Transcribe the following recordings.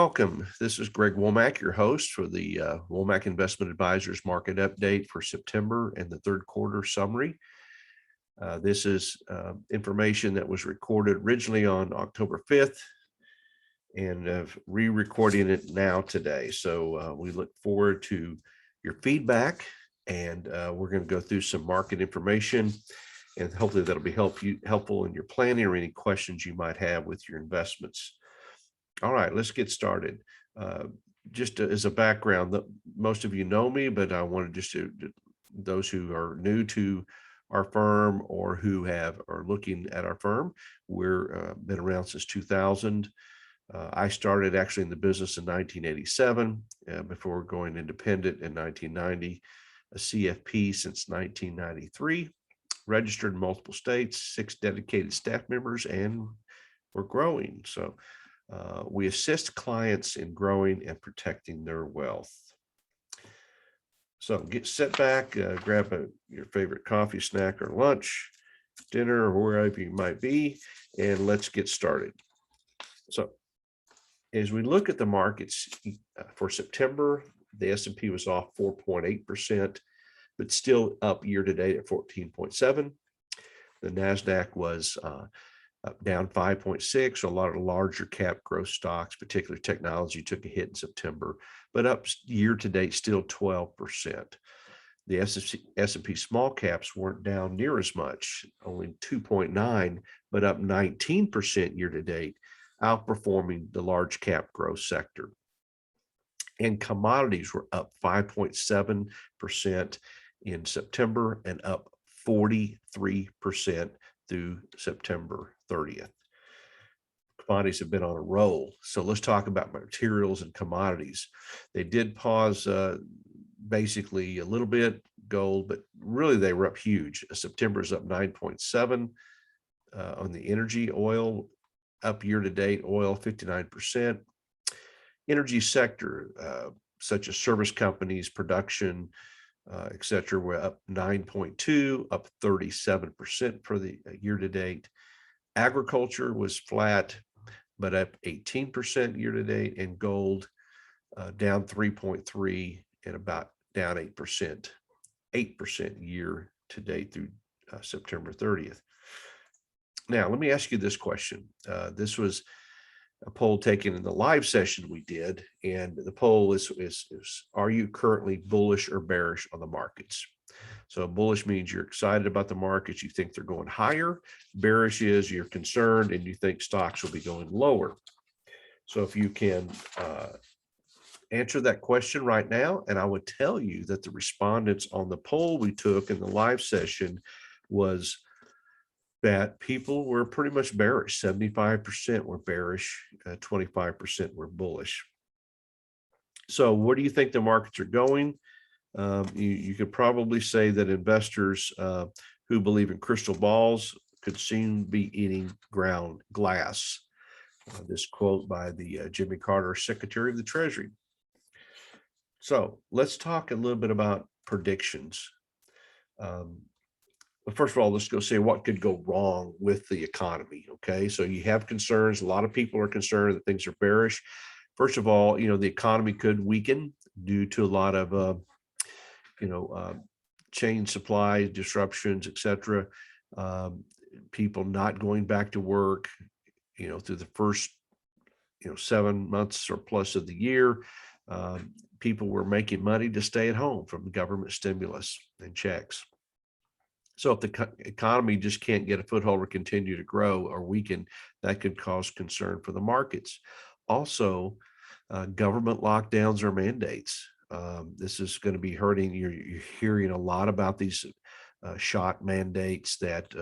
Welcome. This is Greg Womack, your host for the Womack Investment Advisors Market Update for September and the third quarter summary. This is information that was recorded originally on October 5th and re-recording it now today. So we look forward to your feedback, and we're going to go through some market information, and hopefully that'll be helpful in your planning or any questions you might have with your investments. All right, let's get started. Just as a background, most of you know me, but I wanted just to those who are new to our firm or who are looking at our firm. We're been around since 2000. I started actually in the business in 1987 before going independent in 1990. A CFP since 1993. Registered in multiple states, 6 dedicated staff members, and we're growing. So we assist clients in growing and protecting their wealth. So sit back, grab your favorite coffee, snack, or lunch, dinner, or wherever you might be, and let's get started. So as we look at the markets for September, the S&P was off 4.8%, but still up year to date at 14.7. The NASDAQ was up down 5.6. A lot of larger cap growth stocks, particularly technology, took a hit in September, but up year to date still 12%. The S&P small caps weren't down near as much, only 2.9, but up 19% year to date, outperforming the large cap growth sector. And commodities were up 5.7% in September and up 43% through September 30th. Commodities have been on a roll. So let's talk about materials and commodities. They did pause basically a little bit, gold, but really they were up huge. September is up 9.7 on the energy. Oil up year to date, oil 59%. Energy sector, such as service companies, production, etc., were up 9.2, up 37% for the year to date. Agriculture was flat, but up 18% year to date, and gold down 3.3 and about down 8% year to date through September 30th. Now, let me ask you this question. This was a poll taken in the live session we did, and the poll is are you currently bullish or bearish on the markets? So bullish means you're excited about the markets, you think they're going higher. Bearish is you're concerned and you think stocks will be going lower. So if you can answer that question right now, and I would tell you that the respondents on the poll we took in the live session was that people were pretty much bearish. 75% were bearish, 25% were bullish. So where do you think the markets are going? You could probably say that investors who believe in crystal balls could soon be eating ground glass. This quote by the Jimmy Carter, Secretary of the Treasury. So let's talk a little bit about predictions. First of all, let's go say what could go wrong with the economy. Okay, so you have concerns. A lot of people are concerned that things are bearish. First of all, the economy could weaken due to a lot of, chain supply disruptions, etc. People not going back to work, through the first, 7 months or plus of the year. People were making money to stay at home from government stimulus and checks. So if the economy just can't get a foothold or continue to grow or weaken, that could cause concern for the markets. Also, government lockdowns or mandates. This is going to be hurting. You're hearing a lot about these shot mandates that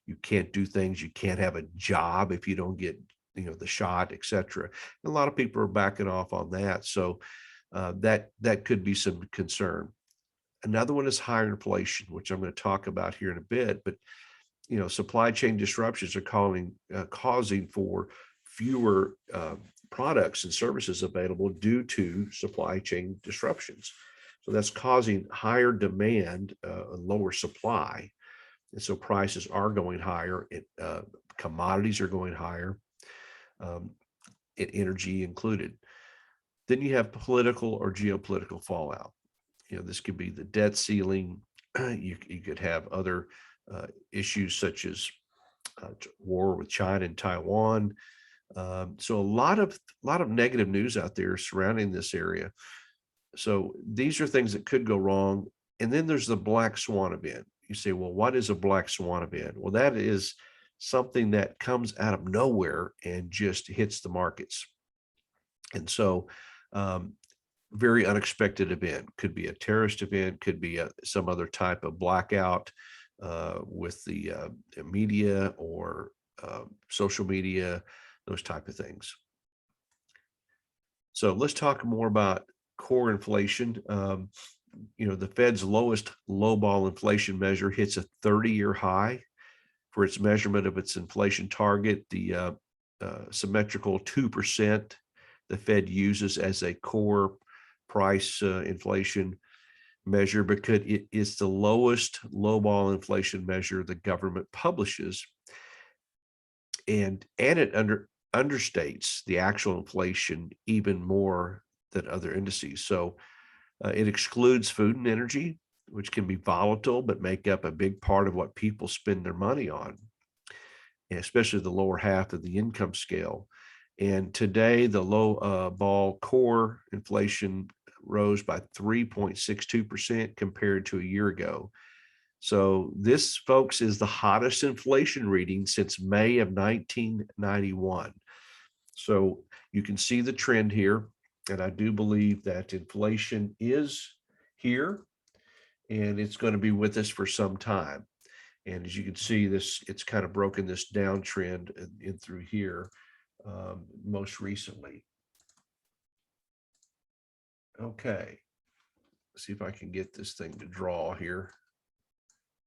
you can't do things. You can't have a job if you don't get the shot, etc. A lot of people are backing off on that. So that could be some concern. Another one is higher inflation, which I'm going to talk about here in a bit. But supply chain disruptions are causing for fewer products and services available due to supply chain disruptions. So that's causing higher demand and lower supply. And so prices are going higher. Commodities are going higher, energy included. Then you have political or geopolitical fallout. This could be the debt ceiling. You could have other issues such as war with China and Taiwan. So a lot of negative news out there surrounding this area. So these are things that could go wrong. And then there's the black swan event. You say, well, what is a black swan event? Well, that is something that comes out of nowhere and just hits the markets. And so very unexpected event. Could be a terrorist event, could be some other type of blackout with the media or social media, those type of things. So let's talk more about core inflation. The Fed's lowest lowball inflation measure hits a 30-year high for its measurement of its inflation target. The symmetrical 2% the Fed uses as a core price inflation measure because it is the lowest lowball inflation measure the government publishes, and it understates the actual inflation even more than other indices. So it excludes food and energy, which can be volatile but make up a big part of what people spend their money on, especially the lower half of the income scale. And today, the low ball core inflation rose by 3.62% compared to a year ago. So this, folks, is the hottest inflation reading since May of 1991. So you can see the trend here. And I do believe that inflation is here and it's going to be with us for some time. And as you can see, it's kind of broken this downtrend in through here most recently. Okay, let's see if I can get this thing to draw here.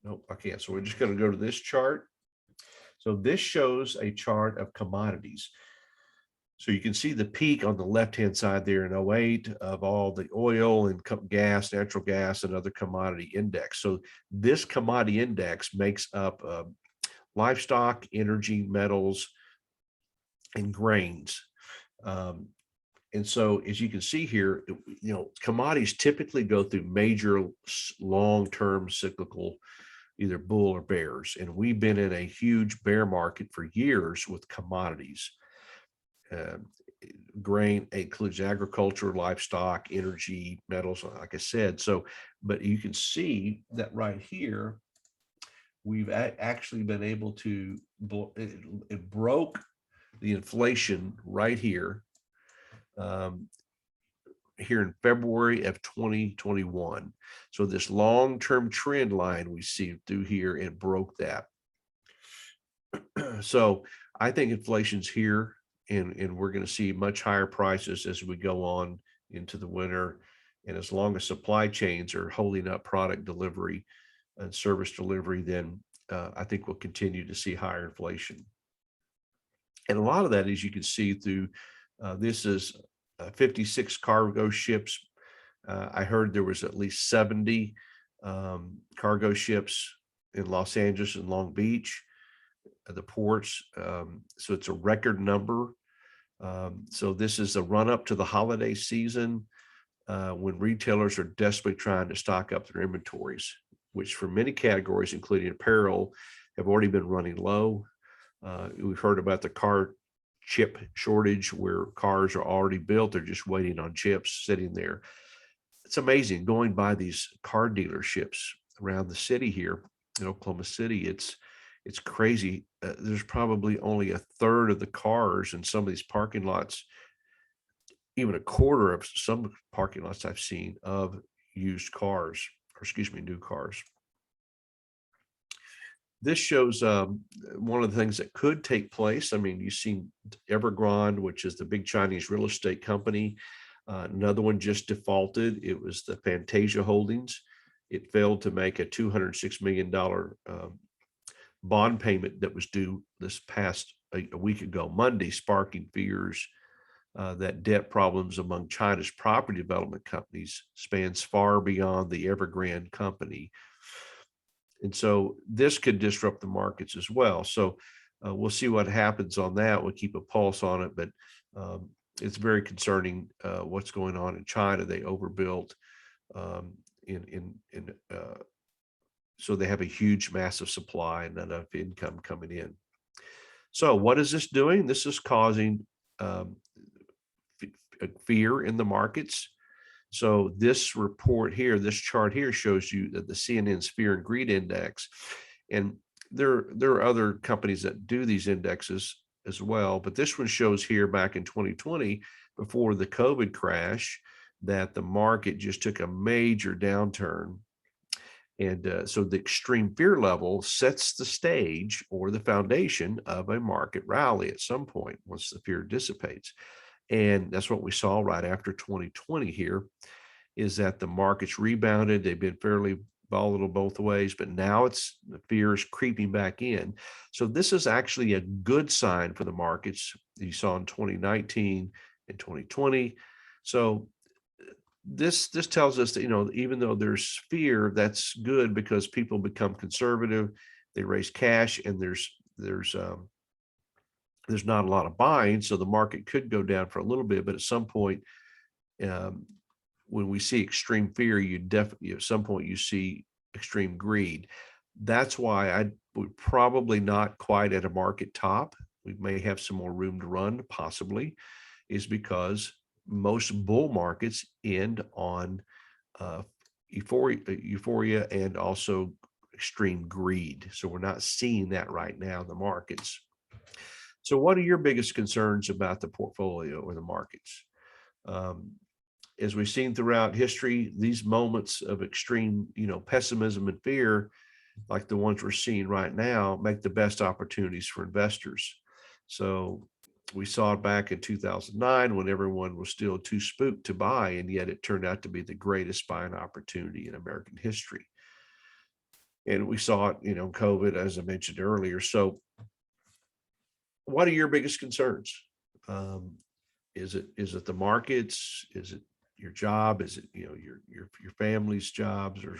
Nope, I can't. So we're just going to go to this chart. So this shows a chart of commodities. So you can see the peak on the left-hand side there in 08 of all the oil and gas, natural gas, and other commodity index. So this commodity index makes up livestock, energy, metals, and grains. And so as you can see here, commodities typically go through major long-term cyclical, either bull or bears. And we've been in a huge bear market for years with commodities. Grain includes agriculture, livestock, energy, metals, like I said. So, but you can see that right here, we've actually been able to, it broke the inflation right here, here in February of 2021. So this long-term trend line we see through here, it broke that. So I think inflation's here. And we're going to see much higher prices as we go on into the winter. And as long as supply chains are holding up product delivery and service delivery, then I think we'll continue to see higher inflation. And a lot of that, as you can see through, this is 56 cargo ships. I heard there was at least 70 cargo ships in Los Angeles and Long Beach, the ports. So it's a record number. So this is a run up to the holiday season when retailers are desperately trying to stock up their inventories, which for many categories, including apparel, have already been running low. We've heard about the car chip shortage where cars are already built. They're just waiting on chips sitting there. It's amazing going by these car dealerships around the city here in Oklahoma City. It's crazy. There's probably only a third of the cars in some of these parking lots, even a quarter of some parking lots I've seen of used cars, or excuse me, new cars. This shows one of the things that could take place. I mean, you've seen Evergrande, which is the big Chinese real estate company. Another one just defaulted. It was the Fantasia Holdings. It failed to make a $206 million bond payment that was due this past a week ago, Monday, sparking fears that debt problems among China's property development companies spans far beyond the Evergrande company. And so this could disrupt the markets as well. So we'll see what happens on that. We'll keep a pulse on it. But it's very concerning what's going on in China. They overbuilt um, so they have a huge, massive supply and not enough income coming in. So what is this doing? This is causing um, fear in the markets. So this report here, this chart here shows you that the CNN's Fear and Greed Index, and there are other companies that do these indexes as well, but this one shows here back in 2020, before the COVID crash, that the market just took a major downturn. And so the extreme fear level sets the stage or the foundation of a market rally at some point once the fear dissipates. And that's what we saw right after 2020 here, is that the markets rebounded. They've been fairly volatile both ways, but now it's the fear is creeping back in. So this is actually a good sign for the markets you saw in 2019 and 2020. So this tells us that, even though there's fear, that's good because people become conservative, they raise cash, and there's not a lot of buying, so the market could go down for a little bit, but at some point, when we see extreme fear, you definitely at some point you see extreme greed. That's why we're probably not quite at a market top. We may have some more room to run, possibly, is because most bull markets end on euphoria and also extreme greed. So we're not seeing that right now in the markets. So what are your biggest concerns about the portfolio or the markets? As we've seen throughout history, these moments of extreme, pessimism and fear, like the ones we're seeing right now, make the best opportunities for investors. So we saw it back in 2009 when everyone was still too spooked to buy, and yet it turned out to be the greatest buying opportunity in American history. And we saw it, COVID, as I mentioned earlier. So what are your biggest concerns? Is it the markets? Is it your job? Is it, your family's jobs, or,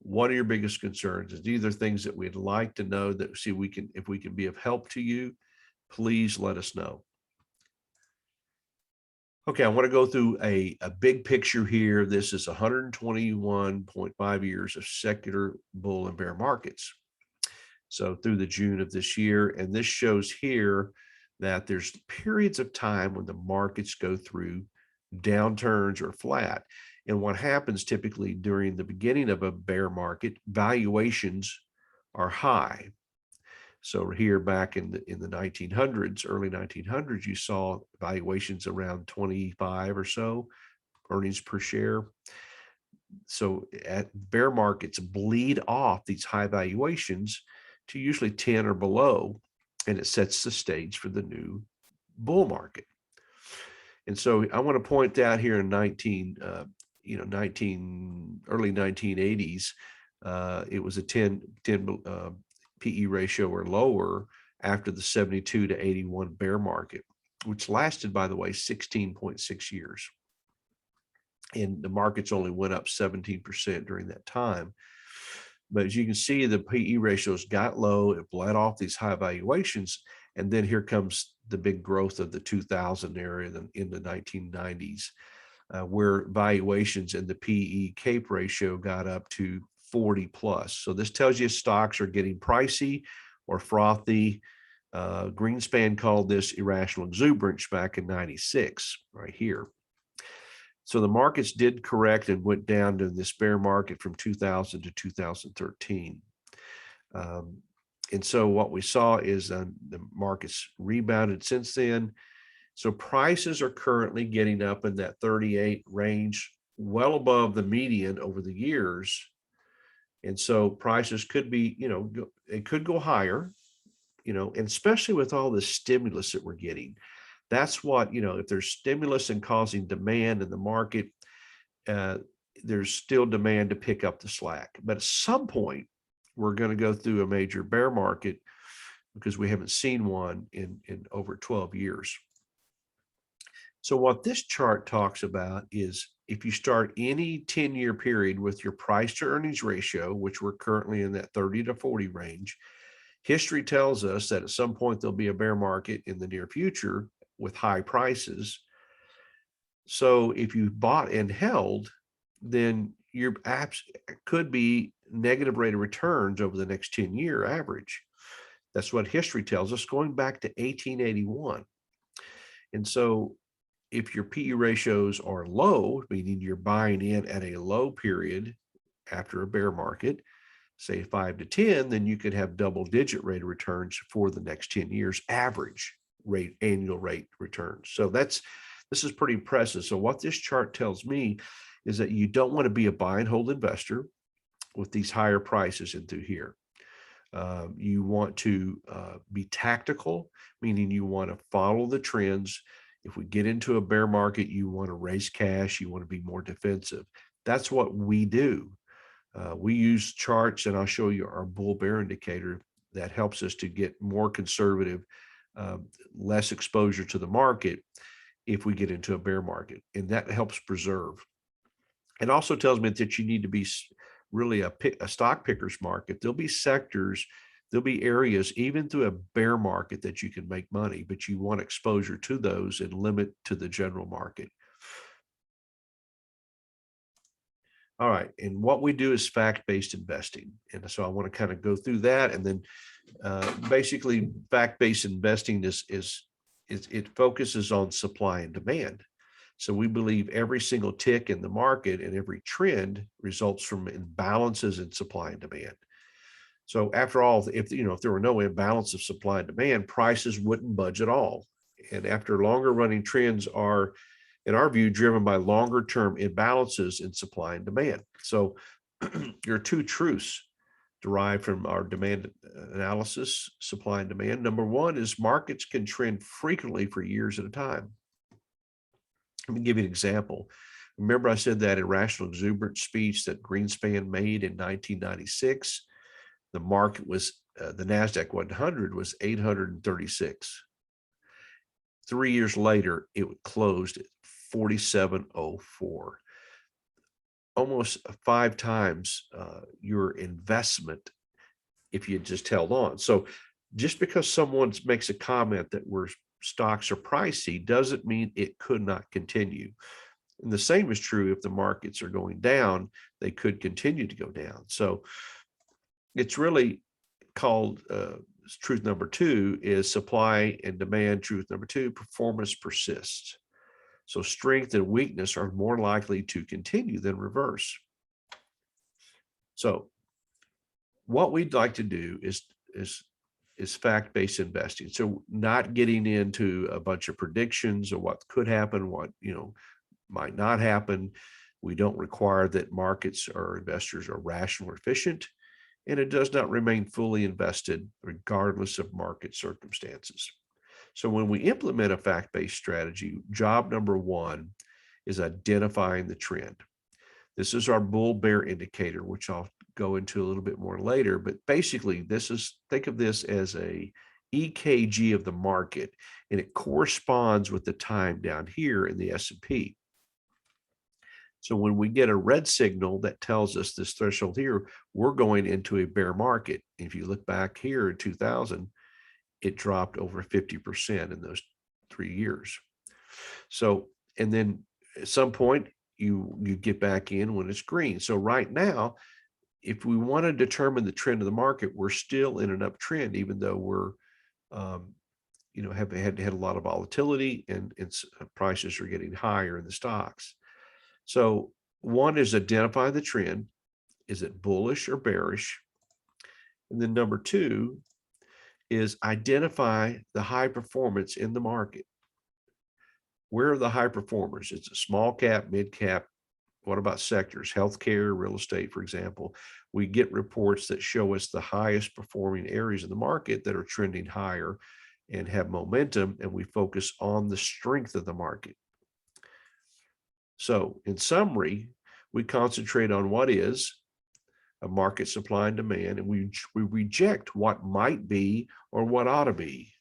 what are your biggest concerns? Is either things that we'd like to know that if we can be of help to you, please let us know. Okay, I want to go through a big picture here. This is 121.5 years of secular bull and bear markets. So through the June of this year, and this shows here that there's periods of time when the markets go through downturns or flat. And what happens typically during the beginning of a bear market, valuations are high. So here back in the 1900s, early 1900s, you saw valuations around 25 or so earnings per share. So at bear markets bleed off these high valuations to usually 10 or below, and it sets the stage for the new bull market. And so I want to point out here in early 1980s, it was a 10 PE ratio or lower after the 72 to 81 bear market, which lasted, by the way, 16.6 years. And the markets only went up 17% during that time. But as you can see, the PE ratios got low, it bled off these high valuations, and then here comes the big growth of the 2000 area in the 1990s, where valuations and the PE CAPE ratio got up to 40 plus. So this tells you stocks are getting pricey or frothy. Greenspan called this irrational exuberance back in 96, right here. So the markets did correct and went down to this bear market from 2000 to 2013. And so what we saw is the markets rebounded since then. So prices are currently getting up in that 38 range, well above the median over the years. And so prices could be, it could go higher, and especially with all the stimulus that we're getting. That's what, if there's stimulus and causing demand in the market, there's still demand to pick up the slack. But at some point, we're going to go through a major bear market because we haven't seen one in over 12 years. So what this chart talks about is if you start any 10-year period with your price to earnings ratio, which we're currently in that 30 to 40 range, history tells us that at some point there'll be a bear market in the near future with high prices. So if you bought and held, then your apps could be negative rate of returns over the next 10-year average. That's what history tells us, going back to 1881. And so if your PE ratios are low, meaning you're buying in at a low period after a bear market, say 5 to 10, then you could have double-digit rate of returns for the next 10 years, average rate, annual rate returns. So this is pretty impressive. So what this chart tells me is that you don't want to be a buy and hold investor with these higher prices into here. You want to be tactical, meaning you want to follow the trends. If we get into a bear market, you want to raise cash, you want to be more defensive. That's what we do. We use charts, and I'll show you our bull bear indicator that helps us to get more conservative, less exposure to the market if we get into a bear market, and that helps preserve. It also tells me that you need to be really a stock picker's market. There'll be sectors, there'll be areas, even through a bear market, that you can make money, but you want exposure to those and limit to the general market. All right, and what we do is fact-based investing. And so I want to kind of go through that. And then basically fact-based investing it focuses on supply and demand. So we believe every single tick in the market and every trend results from imbalances in supply and demand. So after all, if there were no imbalance of supply and demand, prices wouldn't budge at all. And after longer running trends are, in our view, driven by longer term imbalances in supply and demand. So there are two truths derived from our demand analysis, supply and demand. Number one is markets can trend frequently for years at a time. Let me give you an example. Remember I said that irrational exuberant speech that Greenspan made in 1996? The market was, the NASDAQ 100 was 836. 3 years later, it closed at 4704. Almost 5 times your investment if you just held on. So just because someone makes a comment that stocks are pricey doesn't mean it could not continue. And the same is true if the markets are going down, they could continue to go down. So it's really called truth number 2 is supply and demand. Truth number 2, performance persists. So strength and weakness are more likely to continue than reverse. So what we'd like to do is fact-based investing. So not getting into a bunch of predictions of what could happen, what might not happen. We don't require that markets or investors are rational or efficient, and it does not remain fully invested regardless of market circumstances. So when we implement a fact-based strategy, job number 1 is identifying the trend. This is our bull bear indicator, which I'll go into a little bit more later. But basically, think of this as a EKG of the market, and it corresponds with the time down here in the S&P. So when we get a red signal that tells us this threshold here, we're going into a bear market. If you look back here in 2000, it dropped over 50% in those 3 years. So, and then at some point you get back in when it's green. So right now, if we want to determine the trend of the market, we're still in an uptrend, even though we're, have had a lot of volatility and prices are getting higher in the stocks. So one is identify the trend. Is it bullish or bearish? And then number 2 is identify the high performance in the market. Where are the high performers? It's a small cap, mid cap. What about sectors? Healthcare, real estate, for example. We get reports that show us the highest performing areas in the market that are trending higher and have momentum, and we focus on the strength of the market. So in summary, we concentrate on what is a market supply and demand, and we reject what might be or what ought to be.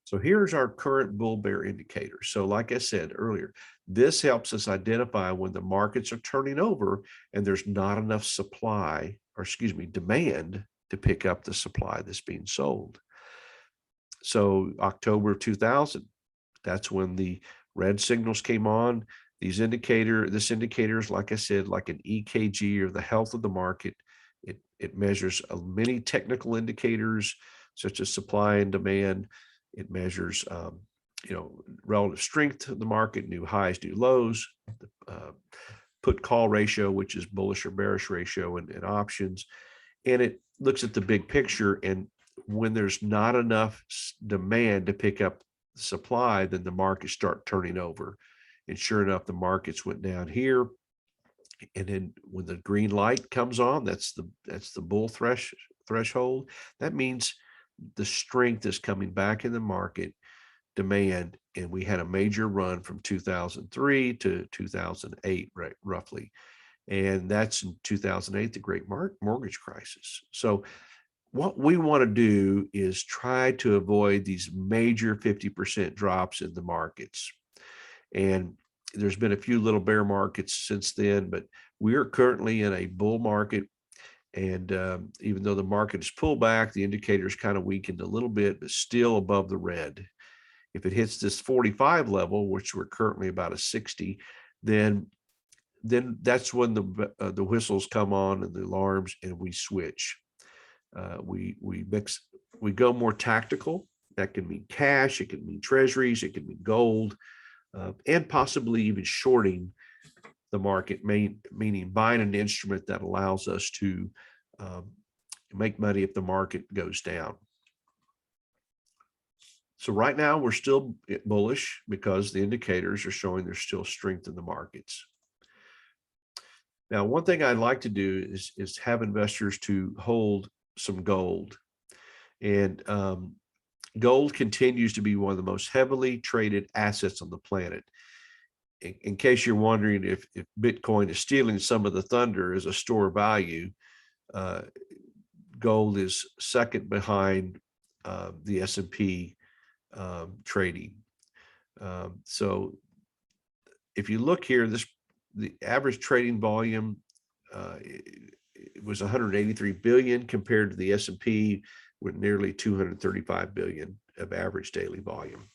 So here's our current bull bear indicator. So like I said earlier, this helps us identify when the markets are turning over and there's not enough demand to pick up the supply that's being sold. So October 2000, that's when the red signals came on. This indicator is, like I said, like an EKG, or the health of the market. It measures many technical indicators such as supply and demand. It measures, relative strength of the market, new highs, new lows, the put call ratio, which is bullish or bearish ratio in options. And it looks at the big picture. And when there's not enough demand to pick up the supply, then the markets start turning over. And sure enough, the markets went down here. And then when the green light comes on, that's the bull threshold. That means the strength is coming back in the market, demand, and we had a major run from 2003 to 2008, right, roughly. And that's in 2008, the great mortgage crisis. So what we want to do is try to avoid these major 50% drops in the markets. And there's been a few little bear markets since then, but we are currently in a bull market. And even though the market is pulled back, the indicators kind of weakened a little bit, but still above the red. If it hits this 45 level, which we're currently about a 60, then that's when the whistles come on and the alarms, and we switch. We go more tactical. That can mean cash, it can mean treasuries, it can mean gold, and possibly even shorting the market, meaning buying an instrument that allows us to make money if the market goes down. So right now we're still bullish because the indicators are showing there's still strength in the markets. Now, one thing I'd like to do is have investors to hold some gold. And gold continues to be one of the most heavily traded assets on the planet. In case you're wondering if Bitcoin is stealing some of the thunder as a store of value, gold is second behind the S&P trading. So if you look here, the average trading volume it was 183 billion compared to the S&P with nearly 235 billion of average daily volume.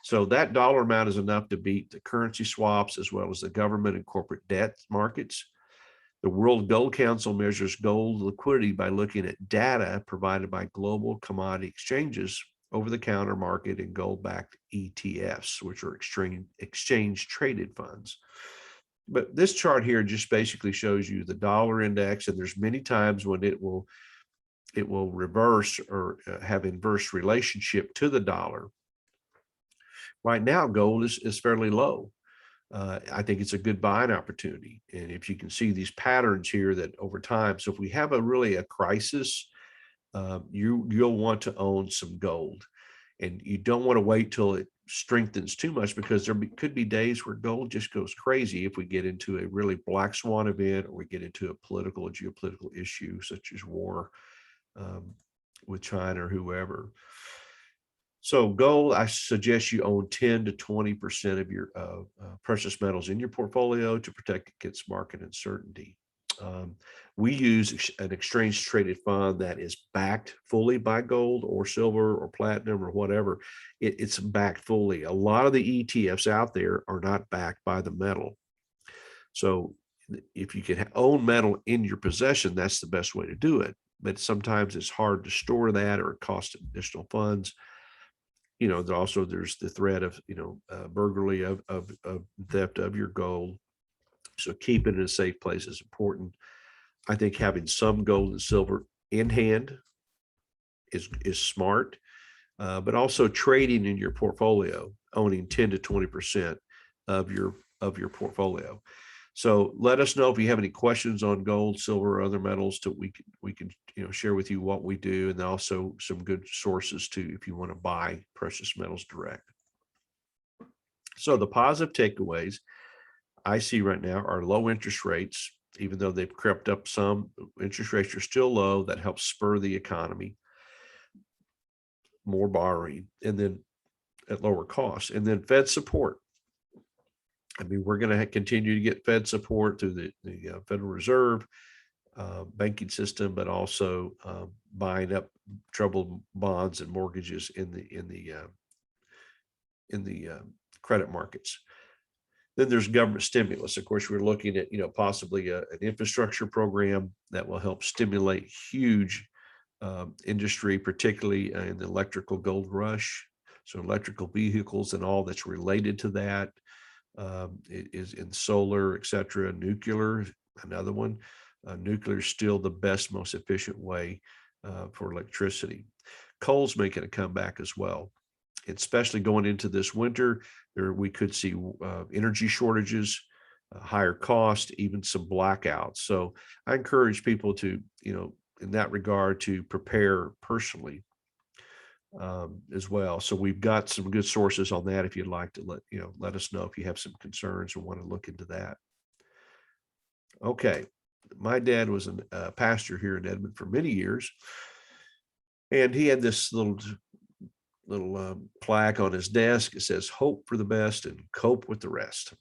So that dollar amount is enough to beat the currency swaps as well as the government and corporate debt markets. The World Gold Council measures gold liquidity by looking at data provided by global commodity exchanges, over-the-counter market, and gold-backed ETFs, which are exchange-traded funds. But this chart here just basically shows you the dollar index, and there's many times when it will reverse or have inverse relationship to the dollar. Right now, gold is fairly low. I think it's a good buying opportunity. And if you can see these patterns here that over time, so if we have a crisis, you'll want to own some gold. And you don't want to wait till it strengthens too much, because could be days where gold just goes crazy if we get into a really black swan event, or we get into a political or geopolitical issue such as war with China or whoever. So gold, I suggest you own 10 to 20% of your precious metals in your portfolio to protect against market uncertainty. We use an exchange traded fund that is backed fully by gold or silver or platinum or whatever. It's backed fully. A lot of the ETFs out there are not backed by the metal. So if you can own metal in your possession, that's the best way to do it. But sometimes it's hard to store that, or it costs additional funds. There's the threat of, burglary of theft of your gold. So keeping it in a safe place is important. I think having some gold and silver in hand is smart, but also trading in your portfolio, owning 10 to 20% of your portfolio. So let us know if you have any questions on gold, silver, or other metals that we can share with you what we do, and also some good sources too if you want to buy precious metals direct. So the positive takeaways I see right now are low interest rates. Even though they've crept up some, interest rates are still low. That helps spur the economy, more borrowing, and then at lower costs. And then Fed support. I mean, we're going to continue to get Fed support through the Federal Reserve. banking system, but also buying up troubled bonds and mortgages in the credit markets. Then there's government stimulus. Of course, we're looking at, possibly an infrastructure program that will help stimulate huge industry, particularly in the electrical gold rush. So electrical vehicles and all that's related to that. It is in solar, et cetera. Nuclear, another one. Nuclear is still the best, most efficient way for electricity. Coal's making a comeback as well, especially going into this winter. We could see energy shortages, higher cost, even some blackouts. So I encourage people to, in that regard, to prepare personally as well. So we've got some good sources on that. If you'd like to let us know if you have some concerns or want to look into that. Okay. My dad was a pastor here in Edmond for many years, and he had this little plaque on his desk. It says, "Hope for the best and cope with the rest."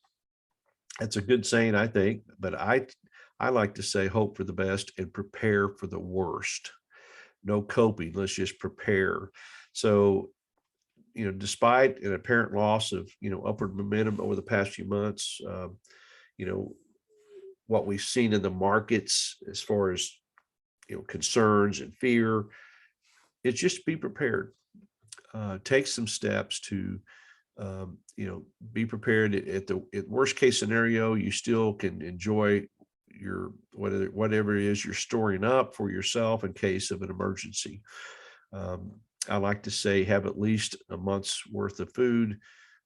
That's a good saying, I think, but I like to say hope for the best and prepare for the worst. No coping, let's just prepare. So, despite an apparent loss of, upward momentum over the past few months, what we've seen in the markets as far as, concerns and fear, it's just be prepared. Take some steps to, be prepared. At the worst case scenario, you still can enjoy your whatever it is you're storing up for yourself in case of an emergency. I like to say have at least a month's worth of food,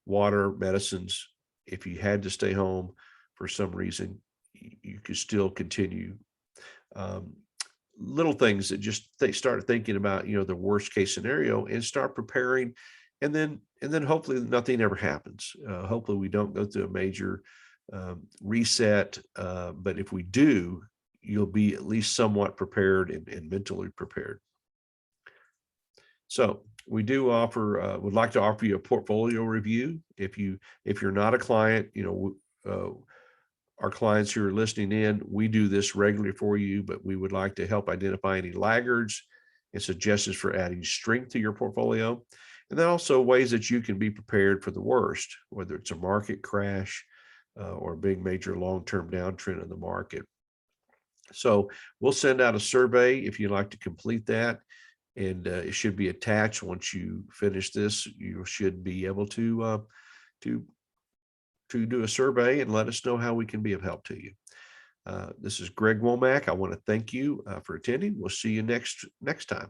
water, medicines. If you had to stay home for some reason, you could still continue. Little things that just start thinking about, the worst case scenario and start preparing. And then hopefully nothing ever happens. Hopefully we don't go through a major reset. But if we do, you'll be at least somewhat prepared and mentally prepared. So we do offer, would like to offer you a portfolio review. If you're not a client, our clients who are listening in, we do this regularly for you, but we would like to help identify any laggards and suggestions for adding strength to your portfolio. And then also ways that you can be prepared for the worst, whether it's a market crash or a big major long-term downtrend in the market. So we'll send out a survey if you'd like to complete that. And it should be attached. Once you finish this, you should be able to do a survey and let us know how we can be of help to you. This is Greg Womack. I want to thank you for attending. We'll see you next time.